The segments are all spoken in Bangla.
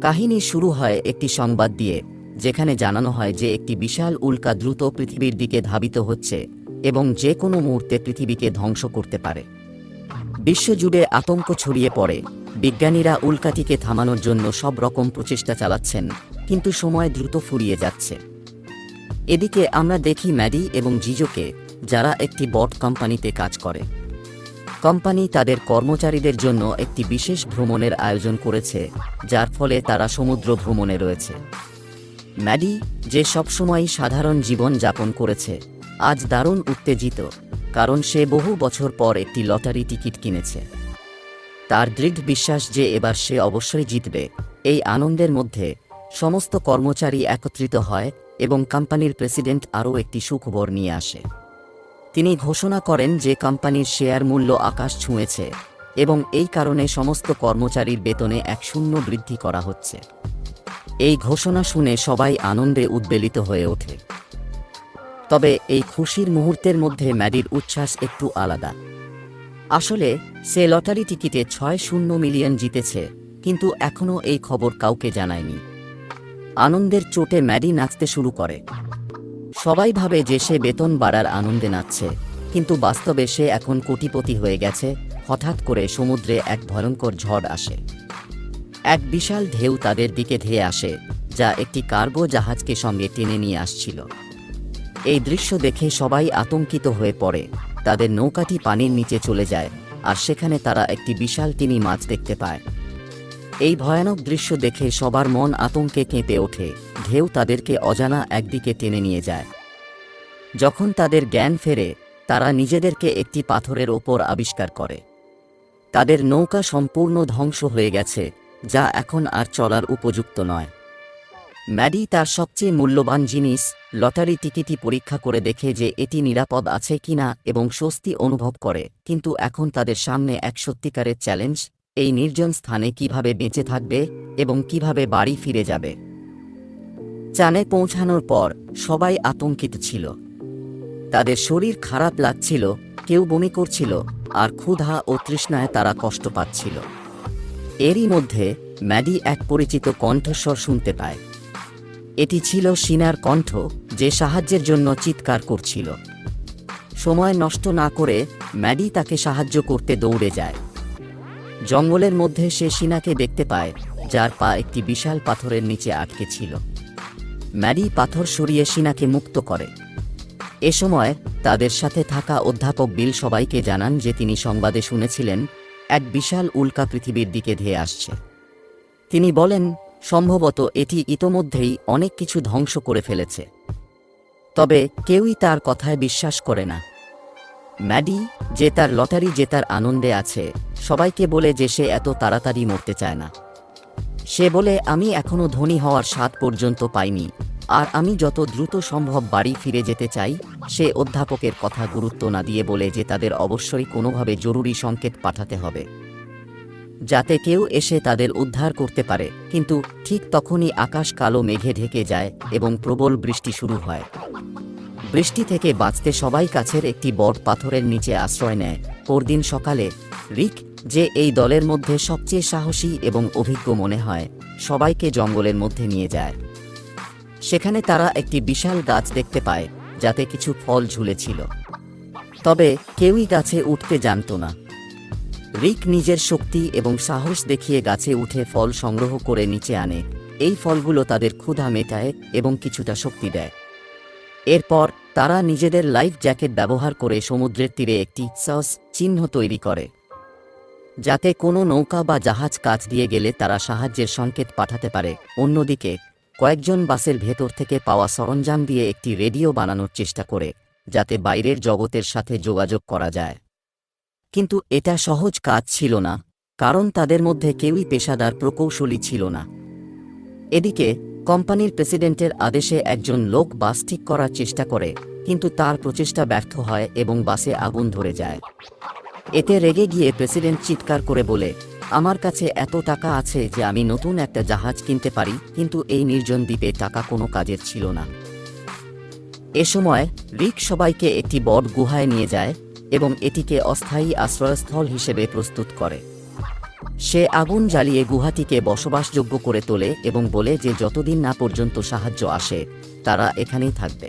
কাহিনী শুরু হয় একটি সংবাদ দিয়ে, যেখানে জানানো হয় যে একটি বিশাল উল্কা দ্রুত পৃথিবীর দিকে ধাবিত হচ্ছে এবং যে কোনো মুহূর্তে পৃথিবীকে ধ্বংস করতে পারে। বিশ্বজুড়ে আতঙ্ক ছড়িয়ে পড়ে। বিজ্ঞানীরা উল্কাটিকে থামানোর জন্য সব রকম প্রচেষ্টা চালাচ্ছেন, কিন্তু সময় দ্রুত ফুরিয়ে যাচ্ছে। এদিকে আমরা দেখি ম্যাডি এবং জিজোকে, যারা একটি বট কোম্পানিতে কাজ করে। কোম্পানি তাদের কর্মচারীদের জন্য একটি বিশেষ ভ্রমণের আয়োজন করেছে, যার ফলে তারা সমুদ্র ভ্রমণে রয়েছে। ম্যাডি, যে সবসময় সাধারণ জীবন যাপন করেছে, আজ দারুণ উত্তেজিত, কারণ সে বহু বছর পর একটি লটারি টিকিট কিনেছে। তার দৃঢ় বিশ্বাস যে এবার সে অবশ্যই জিতবে। এই আনন্দের মধ্যে সমস্ত কর্মচারী একত্রিত হয় এবং কোম্পানির প্রেসিডেন্ট আরও একটি সুখবর নিয়ে আসে। তিনি ঘোষণা করেন যে কোম্পানির শেয়ার মূল্য আকাশ ছুঁয়েছে এবং এই কারণে সমস্ত কর্মচারীর বেতনে 1% বৃদ্ধি করা হচ্ছে। এই ঘোষণা শুনে সবাই আনন্দে উদ্বেলিত হয়ে ওঠে। তবে এই খুশির মুহূর্তের মধ্যে ম্যাডির উচ্ছ্বাস একটু আলাদা। আসলে সে লটারি টিকিটে 6 মিলিয়ন জিতেছে, কিন্তু এখনও এই খবর কাউকে জানায়নি। আনন্দের চোটে ম্যাডি নাচতে শুরু করে। সবাই ভাবে যে সে বেতন বাড়ার আনন্দে নাচছে, কিন্তু বাস্তবে সে এখন কোটিপতি হয়ে গেছে। হঠাৎ করে সমুদ্রে এক ভয়ঙ্কর ঝড় আসে। এক বিশাল ঢেউ তাদের দিকে ধেয়ে আসে, যা একটি কার্গো জাহাজকে সঙ্গে টেনে নিয়ে আসছিল। এই দৃশ্য দেখে সবাই আতঙ্কিত হয়ে পড়ে। তাদের নৌকাটি পানির নিচে চলে যায়, আর সেখানে তারা একটি বিশাল তিমি মাছ দেখতে পায়। এই ভয়ানক দৃশ্য দেখে সবার মন আতঙ্কে কেঁপে ওঠে। ঢেউ তাদেরকে অজানা একদিকে টেনে নিয়ে যায়। যখন তাদের জ্ঞান ফেরে, তারা নিজেদেরকে একটি পাথরের ওপর আবিষ্কার করে। তাদের নৌকা সম্পূর্ণ ধ্বংস হয়ে গেছে, যা এখন আর চলার উপযুক্ত নয়। ম্যাডি তার সবচেয়ে মূল্যবান জিনিস, লটারি টিকিটই পরীক্ষা করে দেখে যে এটি নিরাপদ আছে কিনা এবং স্বস্তি অনুভব করে। কিন্তু এখন তাদের সামনে এক সত্যিকারের চ্যালেঞ্জ। এই নির্জন স্থানে কিভাবে বেঁচে থাকবে এবং কিভাবে বাড়ি ফিরে যাবে। চানে পৌঁছানোর পর সবাই আতঙ্কিত ছিল। তাদের শরীর খারাপ লাগছিল, কেউ বমি করছিল, আর ক্ষুধা ও তৃষ্ণায় তারা কষ্ট পাচ্ছিল। এরই মধ্যে ম্যাডি এক পরিচিত কণ্ঠস্বর শুনতে পায়। এটি ছিল সিনার কণ্ঠ, যে সাহায্যের জন্য চিৎকার করছিল। সময় নষ্ট না করে ম্যাডি তাকে সাহায্য করতে দৌড়ে যায়। জঙ্গলের মধ্যে সে সিনাকে দেখতে পায়, যার পা একটি বিশাল পাথরের নিচে আটকে ছিল। ম্যাডি পাথর সরিয়ে সিনাকে মুক্ত করে। এ সময় তাদের সাথে থাকা অধ্যাপক বিল সবাইকে জানান যে তিনি সংবাদে শুনেছিলেন এক বিশাল উল্কা পৃথিবীর দিকে ধেয়ে আসছে। তিনি বলেন, সম্ভবত এটি ইতোমধ্যেই অনেক কিছু ধ্বংস করে ফেলেছে। তবে কেউই তার কথায় বিশ্বাস করে না। ম্যাডি, যে তার লটারি জেতার আনন্দে আছে, সবাইকে বলে যে সে এত তাড়াতাড়ি মরতে চায় না। সে বলে, আমি এখনও ধনী হওয়ার স্বাদ পর্যন্ত পাইনি, আর আমি যত দ্রুত সম্ভব বাড়ি ফিরে যেতে চাই। সে অধ্যাপকের কথা গুরুত্ব না দিয়ে বলে যে তাদের অবশ্যই কোনোভাবে জরুরি সংকেত পাঠাতে হবে, যাতে কেউ এসে তাদের উদ্ধার করতে পারে। কিন্তু ঠিক তখনই আকাশ কালো মেঘে ঢেকে যায় এবং প্রবল বৃষ্টি শুরু হয়। বৃষ্টি থেকে বাঁচতে সবাই কাছের একটি বড় পাথরের নিচে আশ্রয় নেয়। পরদিন সকালে রিক, যে এই দলের মধ্যে সবচেয়ে সাহসী এবং অভিজ্ঞ মনে হয়, সবাইকে জঙ্গলের মধ্যে নিয়ে যায়। সেখানে তারা একটি বিশাল গাছ দেখতে পায়, যাতে কিছু ফল ঝুলেছিল। তবে কেউই গাছে উঠতে জানত না। রিক নিজের শক্তি এবং সাহস দেখিয়ে গাছে উঠে ফল সংগ্রহ করে নিচে আনে। এই ফলগুলো তাদের ক্ষুধা মেটায় এবং কিছুটা শক্তি দেয়। এরপর তারা নিজেদের লাইফ জ্যাকেট ব্যবহার করে সমুদ্রের তীরে একটি সস চিহ্ন তৈরি করে, যাতে কোনো নৌকা বা জাহাজ কাছ দিয়ে গেলে তারা সাহায্যের সংকেত পাঠাতে পারে। অন্যদিকে কয়েকজন বাসের ভেতর থেকে পাওয়া সরঞ্জাম দিয়ে একটি রেডিও বানানোর চেষ্টা করে, যাতে বাইরের জগতের সাথে যোগাযোগ করা যায়। কিন্তু এটা সহজ কাজ ছিল না, কারণ তাদের মধ্যে কেউই পেশাদার প্রকৌশলী ছিল না। এদিকে কোম্পানির প্রেসিডেন্টের আদেশে একজন লোক বাস ঠিক করার চেষ্টা করে, কিন্তু তার প্রচেষ্টা ব্যর্থ হয় এবং বাসে আগুন ধরে যায়। এতে রেগে গিয়ে প্রেসিডেন্ট চিৎকার করে বলে, আমার কাছে এত টাকা আছে যে আমি নতুন একটা জাহাজ কিনতে পারি, কিন্তু এই নির্জন দ্বীপে টাকা কোনো কাজের ছিল না। এ সময় রিক সবাইকে একটি বড় গুহায় নিয়ে যায় এবং এটিকে অস্থায়ী আশ্রয়স্থল হিসেবে প্রস্তুত করে। সে আগুন জ্বালিয়ে গুহাটিকে বসবাসযোগ্য করে তোলে এবং বলে যে যতদিন না পর্যন্ত সাহায্য আসে তারা এখানেই থাকবে।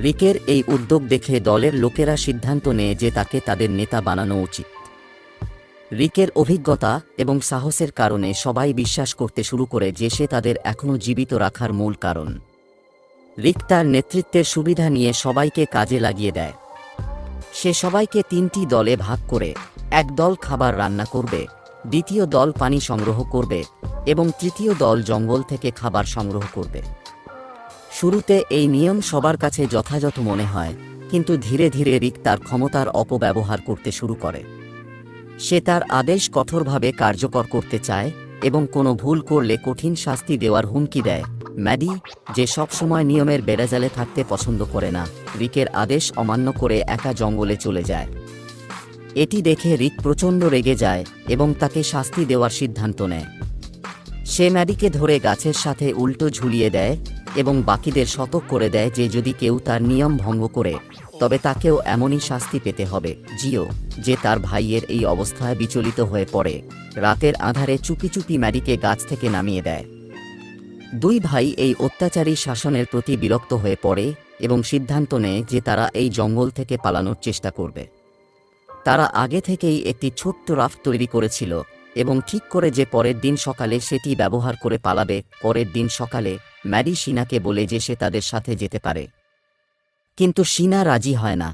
রিকের এই উদ্যোগ দেখে দলের লোকেরা সিদ্ধান্ত নেয় যে তাকে তাদের নেতা বানানো উচিত। রিকের অভিজ্ঞতা এবং সাহসের কারণে সবাই বিশ্বাস করতে শুরু করে যে সে তাদের এখনও জীবিত রাখার মূল কারণ। রিক তার নেতৃত্বের সুবিধা নিয়ে সবাইকে কাজে লাগিয়ে দেয়। সে সবাইকে 3টি দলে ভাগ করে, এক দল খাবার রান্না করবে, দ্বিতীয় দল পানি সংগ্রহ করবে এবং তৃতীয় দল জঙ্গল থেকে খাবার সংগ্রহ করবে। শুরুতে এই নিয়ম সবার কাছে যথাযথ মনে হয়, কিন্তু ধীরে ধীরে রিক তার ক্ষমতার অপব্যবহার করতে শুরু করে। সে তার আদেশ কঠোরভাবে কার্যকর করতে চায় এবং কোনো ভুল করলে কঠিন শাস্তি দেওয়ার হুমকি দেয়। ম্যাডি, যে সবসময় নিয়মের বেড়াজালে থাকতে পছন্দ করে না, রিকের আদেশ অমান্য করে একা জঙ্গলে চলে যায়। এটি দেখে রিক প্রচণ্ড রেগে যায় এবং তাকে শাস্তি দেওয়ার সিদ্ধান্ত নেয়। সে ম্যাডিকে ধরে গাছের সাথে উল্টো ঝুলিয়ে দেয় এবং বাকিদের সতর্ক করে দেয় যে যদি কেউ তার নিয়ম ভঙ্গ করে তবে তাকেও এমনই শাস্তি পেতে হবে। জিও, যে তার ভাইয়ের এই অবস্থায় বিচলিত হয়ে পড়ে, রাতের আঁধারে চুপি চুপি ম্যাডিকে গাছ থেকে নামিয়ে দেয়। দুই ভাই এই অত্যাচারী শাসনের প্রতি বিরক্ত হয়ে পড়ে এবং সিদ্ধান্ত নেয় যে তারা এই জঙ্গল থেকে পালানোর চেষ্টা করবে। তারা আগে থেকেই একটি ছোট্ট রাফট তৈরি করেছিল এবং ঠিক করে যে পরের দিন সকালে সেটি ব্যবহার করে পালাবে। পরের দিন সকালে ম্যাডি শিনাকে বলে যে সে তাদের সাথে যেতে পারে, কিন্তু শিনা রাজি হয় না।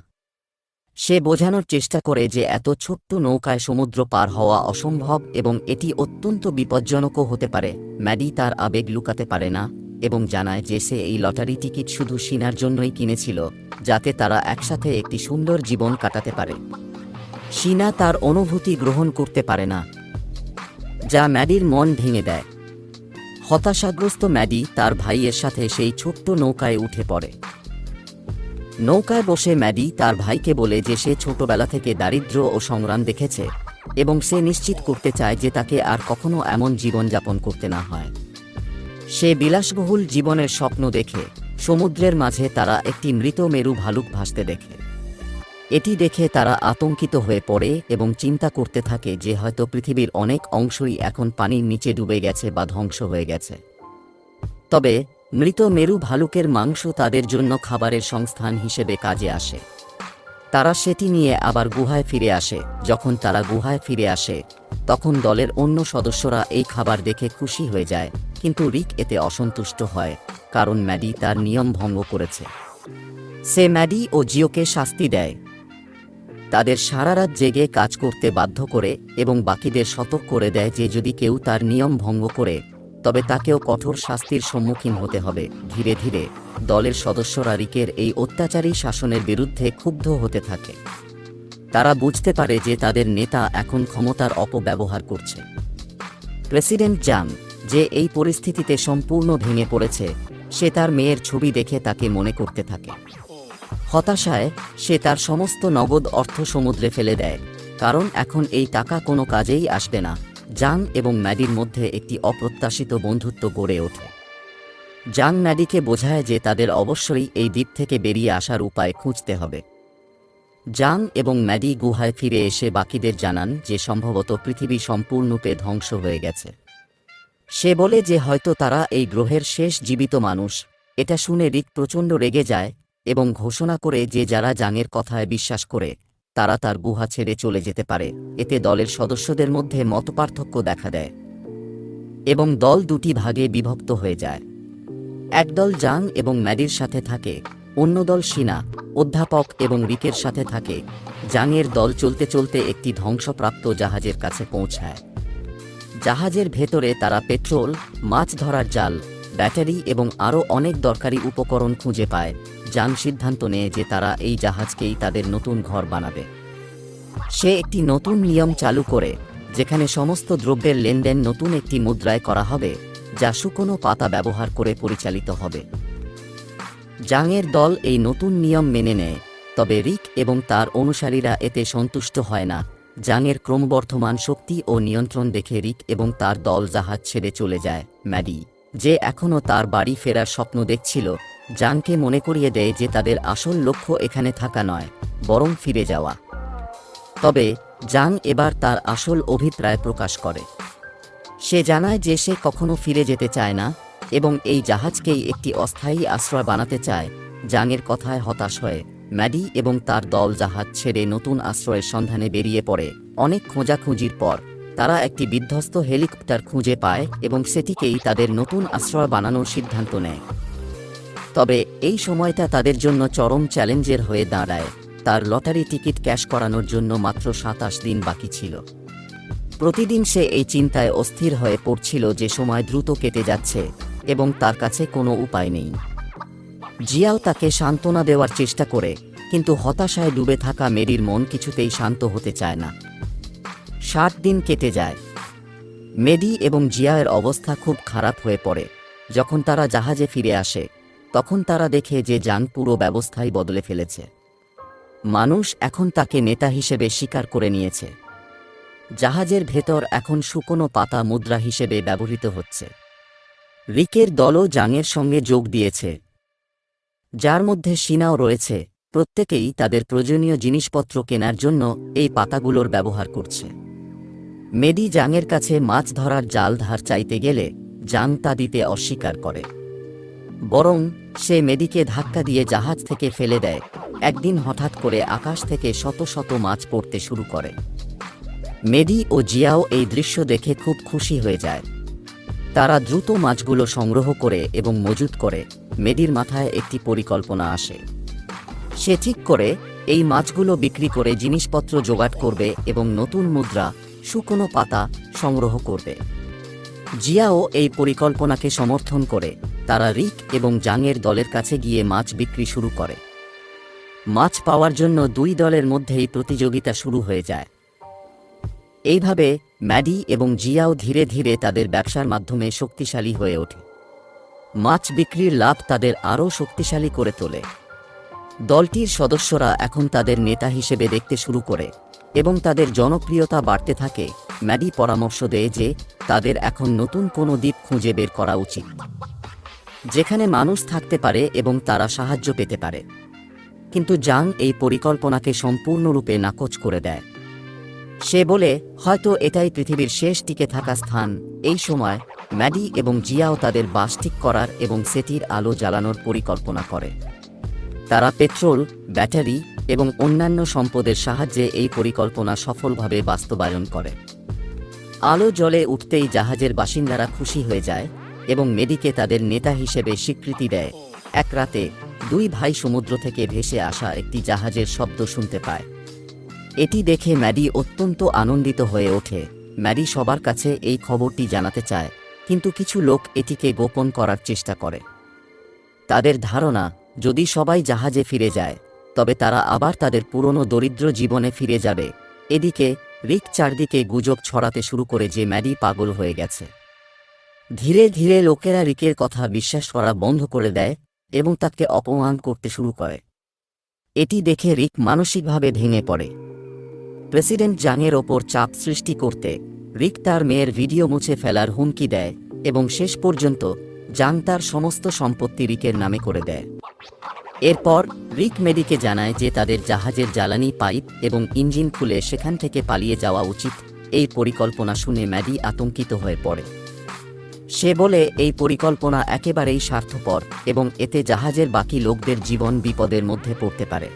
সে বোঝানোর চেষ্টা করে যে এত ছোট্ট নৌকায় সমুদ্র পার হওয়া অসম্ভব এবং এটি অত্যন্ত বিপজ্জনকও হতে পারে। ম্যাডি তার আবেগ লুকাতে পারে না এবং জানায় যে সে এই লটারি টিকিট শুধু শিনার জন্যই কিনেছিল, যাতে তারা একসাথে একটি সুন্দর জীবন কাটাতে পারে। শিনা তার অনুভূতি গ্রহণ করতে পারে না, যা ম্যাডির মন ভেঙে দেয়। হতাশাগ্রস্ত ম্যাডি তার ভাইয়ের সাথে সেই ছোট্ট নৌকায় উঠে পড়ে। নৌকায় বসে ম্যাডি তার ভাইকে বলে যে সে ছোটবেলা থেকে দারিদ্র্য ও সংগ্রাম দেখেছে এবং সে নিশ্চিত করতে চায় যে তাকে আর কখনো এমন জীবনযাপন করতে না হয়। সে বিলাসবহুল জীবনের স্বপ্ন দেখে সমুদ্রের মাঝে তারা একটি মৃত মেরু ভালুক ভাসতে দেখে। এটি দেখে তারা আতঙ্কিত হয়ে পড়ে এবং চিন্তা করতে থাকে যে হয়তো পৃথিবীর অনেক অংশই এখন পানির নিচে ডুবে গেছে বা ধ্বংস হয়ে গেছে। তবে মৃত মেরু ভালুকের মাংস তাদের জন্য খাবারের সংস্থান হিসেবে কাজে আসে। তারা সেটি নিয়ে আবার গুহায় ফিরে আসে। যখন তারা গুহায় ফিরে আসে তখন দলের অন্য সদস্যরা এই খাবার দেখে খুশি হয়ে যায়, কিন্তু রিক এতে অসন্তুষ্ট হয় কারণ ম্যাডি তার নিয়ম ভঙ্গ করেছে। সে ম্যাডি ও জিওকে শাস্তি দেয়, তাদের সারা রাত জেগে কাজ করতে বাধ্য করে এবং বাকিদের সতর্ক করে দেয় যে যদি কেউ তার নিয়ম ভঙ্গ করে তবে তাকেও কঠোর শাস্তির সম্মুখীন হতে হবে। ধীরে ধীরে দলের সদস্যরা রিকের এই অত্যাচারী শাসনের বিরুদ্ধে ক্ষুব্ধ হতে থাকে। তারা বুঝতে পারে যে তাদের নেতা এখন ক্ষমতার অপব্যবহার করছে। প্রেসিডেন্ট জাং, যে এই পরিস্থিতিতে সম্পূর্ণ ভেঙে পড়েছে, সে তার মেয়ের ছবি দেখে তাকে মনে করতে থাকে। হতাশায় সে তার সমস্ত নগদ অর্থ সমুদ্রে ফেলে দেয়, কারণ এখন এই টাকা কোনো কাজেই আসবে না। জাং এবং ম্যাডির মধ্যে একটি অপ্রত্যাশিত বন্ধুত্ব গড়ে ওঠে। জাং ম্যাডিকে বোঝায় যে তাদের অবশ্যই এই দ্বীপ থেকে বেরিয়ে আসার উপায় খুঁজতে হবে। জাং এবং ম্যাডি গুহায় ফিরে এসে বাকিদের জানান যে সম্ভবত পৃথিবী সম্পূর্ণরূপে ধ্বংস হয়ে গেছে। সে বলে যে হয়তো তারা এই গ্রহের শেষ জীবিত মানুষ। এটা শুনে রিক প্রচণ্ড রেগে যায় এবং ঘোষণা করে যে যারা জাংয়ের কথায় বিশ্বাস করে তারা তার গুহা ছেড়ে চলে যেতে পারে। এতে দলের সদস্যদের মধ্যে মতপার্থক্য দেখা দেয় এবং দল দুটি ভাগে বিভক্ত হয়ে যায়। একদল জাং এবং ম্যাডির সাথে থাকে, অন্য দল শিনা, অধ্যাপক এবং রিকের সাথে থাকে। জাংয়ের দল চলতে চলতে একটি ধ্বংসপ্রাপ্ত জাহাজের কাছে পৌঁছায়। জাহাজের ভেতরে তারা পেট্রোল, মাছ ধরার জাল, ব্যাটারি এবং আরও অনেক দরকারি উপকরণ খুঁজে পায়। জাং সিদ্ধান্ত নেয় যে তারা এই জাহাজকেই তাদের নতুন ঘর বানাবে। সে একটি নতুন নিয়ম চালু করে যেখানে সমস্ত দ্রব্যের লেনদেন নতুন একটি মুদ্রায় করা হবে, যা শুকনো পাতা ব্যবহার করে পরিচালিত হবে। জাংয়ের দল এই নতুন নিয়ম মেনে নেয়, তবে রিক এবং তার অনুসারীরা এতে সন্তুষ্ট হয় না। জাংয়ের ক্রমবর্ধমান শক্তি ও নিয়ন্ত্রণ দেখে রিক এবং তার দল জাহাজ ছেড়ে চলে যায়। ম্যাডি, যে এখনও তার বাড়ি ফেরার স্বপ্ন দেখছিল, জাংকে মনে করিয়ে দেয় যে তাদের আসল লক্ষ্য এখানে থাকা নয়, বরং ফিরে যাওয়া। তবে জাং এবার তার আসল অভিপ্রায় প্রকাশ করে। সে জানায় যে সে কখনো ফিরে যেতে চায় না এবং এই জাহাজকেই একটি অস্থায়ী আশ্রয় বানাতে চায়। জাংয়ের কথায় হতাশ হয়ে ম্যাডি এবং তার দল জাহাজ ছেড়ে নতুন আশ্রয়ের সন্ধানে বেরিয়ে পড়ে। অনেক খোঁজাখুঁজির পর তারা একটি বিধ্বস্ত হেলিকপ্টার খুঁজে পায় এবং সেটিকেই তাদের নতুন আশ্রয় বানানোর সিদ্ধান্ত নেয়। তবে এই সময়টা তাদের জন্য চরম চ্যালেঞ্জের হয়ে দাঁড়ায়। তার লটারি টিকিট ক্যাশ করানোর জন্য মাত্র ২৭ দিন বাকি ছিল। প্রতিদিন সে এই চিন্তায় অস্থির হয়ে পড়ছিল যে সময় দ্রুত কেটে যাচ্ছে এবং তার কাছে কোনো উপায় নেই। জিয়াও তাকে সান্ত্বনা দেওয়ার চেষ্টা করে, কিন্তু হতাশায় ডুবে থাকা মেরির মন কিছুতেই শান্ত হতে চায় না। ৭ দিন কেটে যায়। মেডি এবং জিয়ায়ের অবস্থা খুব খারাপ হয়ে পড়ে। যখন তারা জাহাজে ফিরে আসে তখন তারা দেখে যে জাং পুরো ব্যবস্থাই বদলে ফেলেছে। মানুষ এখন তাকে নেতা হিসেবে স্বীকার করে নিয়েছে। জাহাজের ভেতর এখন শুকনো পাতা মুদ্রা হিসেবে ব্যবহৃত হচ্ছে। রিকের দলও জাংয়ের সঙ্গে যোগ দিয়েছে, যার মধ্যে সিনাও রয়েছে। প্রত্যেকেই তাদের প্রয়োজনীয় জিনিসপত্র কেনার জন্য এই পাতাগুলোর ব্যবহার করছে। মেডি জাংয়ের কাছে মাছ ধরার জাল ধার চাইতে গেলে জাং তা দিতে অস্বীকার করে, বরং সে মেডিকে ধাক্কা দিয়ে জাহাজ থেকে ফেলে দেয়। একদিন হঠাৎ করে আকাশ থেকে শত শত মাছ পড়তে শুরু করে। মেডি ও জিয়াও এই দৃশ্য দেখে খুব খুশি হয়ে যায়। তারা দ্রুত মাছগুলো সংগ্রহ করে এবং মজুত করে। মেডির মাথায় একটি পরিকল্পনা আসে। সে ঠিক করে এই মাছগুলো বিক্রি করে জিনিসপত্র জোগাড় করবে এবং নতুন মুদ্রা, শুকনো পাতা সংগ্রহ করবে। জিয়াও এই পরিকল্পনাকে সমর্থন করে। তারা রিক এবং জাংয়ের দলের কাছে গিয়ে মাছ বিক্রি শুরু করে। মাছ পাওয়ার জন্য দুই দলের মধ্যেই প্রতিযোগিতা শুরু হয়ে যায়। এইভাবে ম্যাডি এবং জিয়াও ধীরে ধীরে তাদের ব্যবসার মাধ্যমে শক্তিশালী হয়ে ওঠে। মাছ বিক্রির লাভ তাদের আরও শক্তিশালী করে তোলে। দলটির সদস্যরা এখন তাদের নেতা হিসেবে দেখতে শুরু করে এবং তাদের জনপ্রিয়তা বাড়তে থাকে। ম্যাডি পরামর্শ দেয় যে তাদের এখন নতুন কোনো দ্বীপ খুঁজে বের করা উচিত, যেখানে মানুষ থাকতে পারে এবং তারা সাহায্য পেতে পারে। কিন্তু জাং এই পরিকল্পনাকে সম্পূর্ণরূপে নাকচ করে দেয়। সে বলে, হয়তো এটাই পৃথিবীর শেষ টিকে থাকা স্থান। এই সময় ম্যাডি এবং জিয়াও তাদের বাস ঠিক করার এবং সেটির আলো জ্বালানোর পরিকল্পনা করে। তারা পেট্রোল, ব্যাটারি এবং অন্যান্য সম্পদের সাহায্যে এই পরিকল্পনা সফলভাবে বাস্তবায়ন করে। আলো জ্বলে উঠতেই জাহাজের বাসিন্দারা খুশি হয়ে যায় এবং মেডিকে তাদের নেতা হিসেবে স্বীকৃতি দেয়। এক রাতে দুই ভাই সমুদ্র থেকে ভেসে আসা একটি জাহাজের শব্দ শুনতে পায়। এটি দেখে ম্যাডি অত্যন্ত আনন্দিত হয়ে ওঠে। ম্যাডি সবার কাছে এই খবরটি জানাতে চায়, কিন্তু কিছু লোক এটিকে গোপন করার চেষ্টা করে। তাদের ধারণা, যদি সবাই জাহাজে ফিরে যায় তবে তারা আবার তাদের পুরনো দরিদ্র জীবনে ফিরে যাবে। এদিকে রিক চারদিকে গুজব ছড়াতে শুরু করে যে ম্যাডি পাগল হয়ে গেছে। ধীরে ধীরে লোকেরা রিকের কথা বিশ্বাস করা বন্ধ করে দেয় এবং তাকে অপমান করতে শুরু করে। এটি দেখে রিক মানসিকভাবে ভেঙে পড়ে। প্রেসিডেন্ট জাংয়ের ওপর চাপ সৃষ্টি করতে রিক তার মেয়ের ভিডিও মুছে ফেলার হুমকি দেয় এবং শেষ পর্যন্ত জাং তার সমস্ত সম্পত্তি রিকের নামে করে দেয়। এরপর রিক মেডিকে জানায় যে তাদের জাহাজের জ্বালানি পাইপ এবং ইঞ্জিন খুলে সেখান থেকে পালিয়ে যাওয়া উচিত। এই পরিকল্পনা শুনে ম্যাডি আতঙ্কিত হয়ে পড়ে। সে বলে এই পরিকল্পনা একেবারেই স্বার্থপর এবং এতে জাহাজের বাকি লোকদের জীবন বিপদের মধ্যে পড়তে পারে।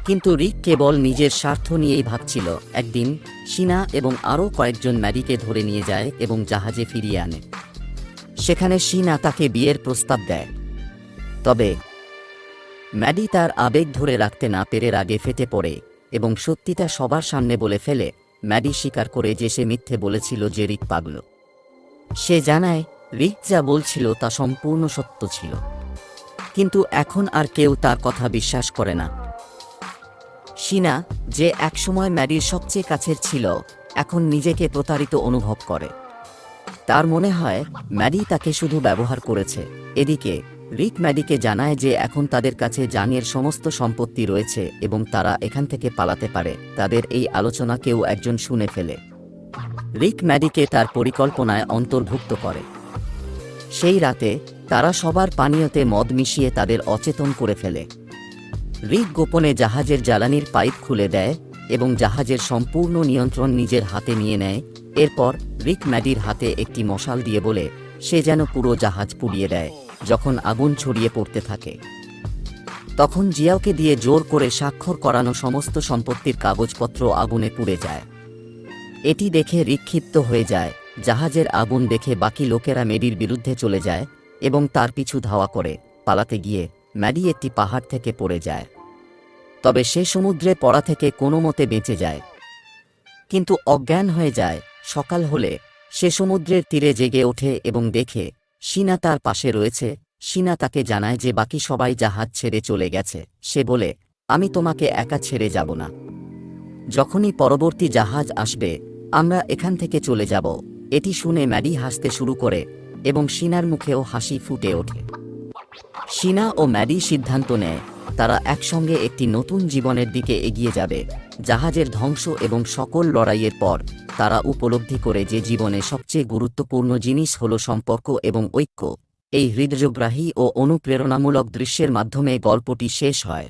কিন্তু রিক কেবল নিজের স্বার্থ নিয়েই ভাবছিল। একদিন সিনা এবং আরও কয়েকজন ম্যাডিকে ধরে নিয়ে যায় এবং জাহাজে ফিরিয়ে আনে। সেখানে সিনা তাকে বিয়ের প্রস্তাব দেয়, তবে ম্যাডি তার আবেগ ধরে রাখতে না পেরে রাগে ফেটে পড়ে এবং সত্যিটা সবার সামনে বলে ফেলে। ম্যাডি স্বীকার করে যে সে মিথ্যে বলেছিল যে রিক পাগল। সে জানায় রিক যা বলছিল তা সম্পূর্ণ সত্য ছিল, কিন্তু এখন আর কেউ তার কথা বিশ্বাস করে না। সিনা, যে একসময় ম্যাডির সবচেয়ে কাছের ছিল, এখন নিজেকে প্রতারিত অনুভব করে। তার মনে হয় ম্যাডি তাকে শুধু ব্যবহার করেছে। এদিকে রিক ম্যাডিকে জানায় যে এখন তাদের কাছে জাংয়ের সমস্ত সম্পত্তি রয়েছে এবং তারা এখান থেকে পালাতে পারে। তাদের এই আলোচনা কেউ একজন শুনে ফেলে। রিক ম্যাডিকে তার পরিকল্পনায় অন্তর্ভুক্ত করে। সেই রাতে তারা সবার পানীয়তে মদ মিশিয়ে তাদের অচেতন করে ফেলে। রিক গোপনে জাহাজের জ্বালানির পাইপ খুলে দেয় এবং জাহাজের সম্পূর্ণ নিয়ন্ত্রণ নিজের হাতে নিয়ে নেয়। এরপর রিক ম্যাডির হাতে একটি মশাল দিয়ে বলে সে যেন পুরো জাহাজ পুড়িয়ে দেয়। যখন আগুন ছড়িয়ে পড়তে থাকে তখন জিয়াওকে দিয়ে জোর করে স্বাক্ষর করানো সমস্ত সম্পত্তির কাগজপত্র আগুনে পুড়ে যায়। এটি দেখে রিক ক্ষিপ্ত হয়ে যায়। জাহাজের আগুন দেখে বাকি লোকেরা ম্যাডির বিরুদ্ধে চলে যায় এবং তার পিছু ধাওয়া করে। পালাতে গিয়ে ম্যাডি একটি পাহাড় থেকে পড়ে যায়, তবে সে সমুদ্রে পড়া থেকে কোনো মতে বেঁচে যায়, কিন্তু অজ্ঞান হয়ে যায়। সকাল হলে সে সমুদ্রের তীরে জেগে ওঠে এবং দেখে সিনা তার পাশে রয়েছে। সিনা তাকে জানায় যে বাকি সবাই জাহাজ ছেড়ে চলে গেছে। সে বলে, আমি তোমাকে একা ছেড়ে যাব না। যখনই পরবর্তী জাহাজ আসবে আমরা এখান থেকে চলে যাব। এটি শুনে ম্যাডি হাসতে শুরু করে এবং সিনার মুখেও হাসি ফুটে ওঠে। সিনা ও ম্যাডি সিদ্ধান্ত নেয় তারা একসঙ্গে একটি নতুন জীবনের দিকে এগিয়ে যাবে। জাহাজের ধ্বংস এবং সকল লড়াইয়ের পর তারা উপলব্ধি করে যে জীবনে সবচেয়ে গুরুত্বপূর্ণ জিনিস হল সম্পর্ক এবং ঐক্য। এই হৃদয়গ্রাহী ও অনুপ্রেরণামূলক দৃশ্যের মাধ্যমে গল্পটি শেষ হয়।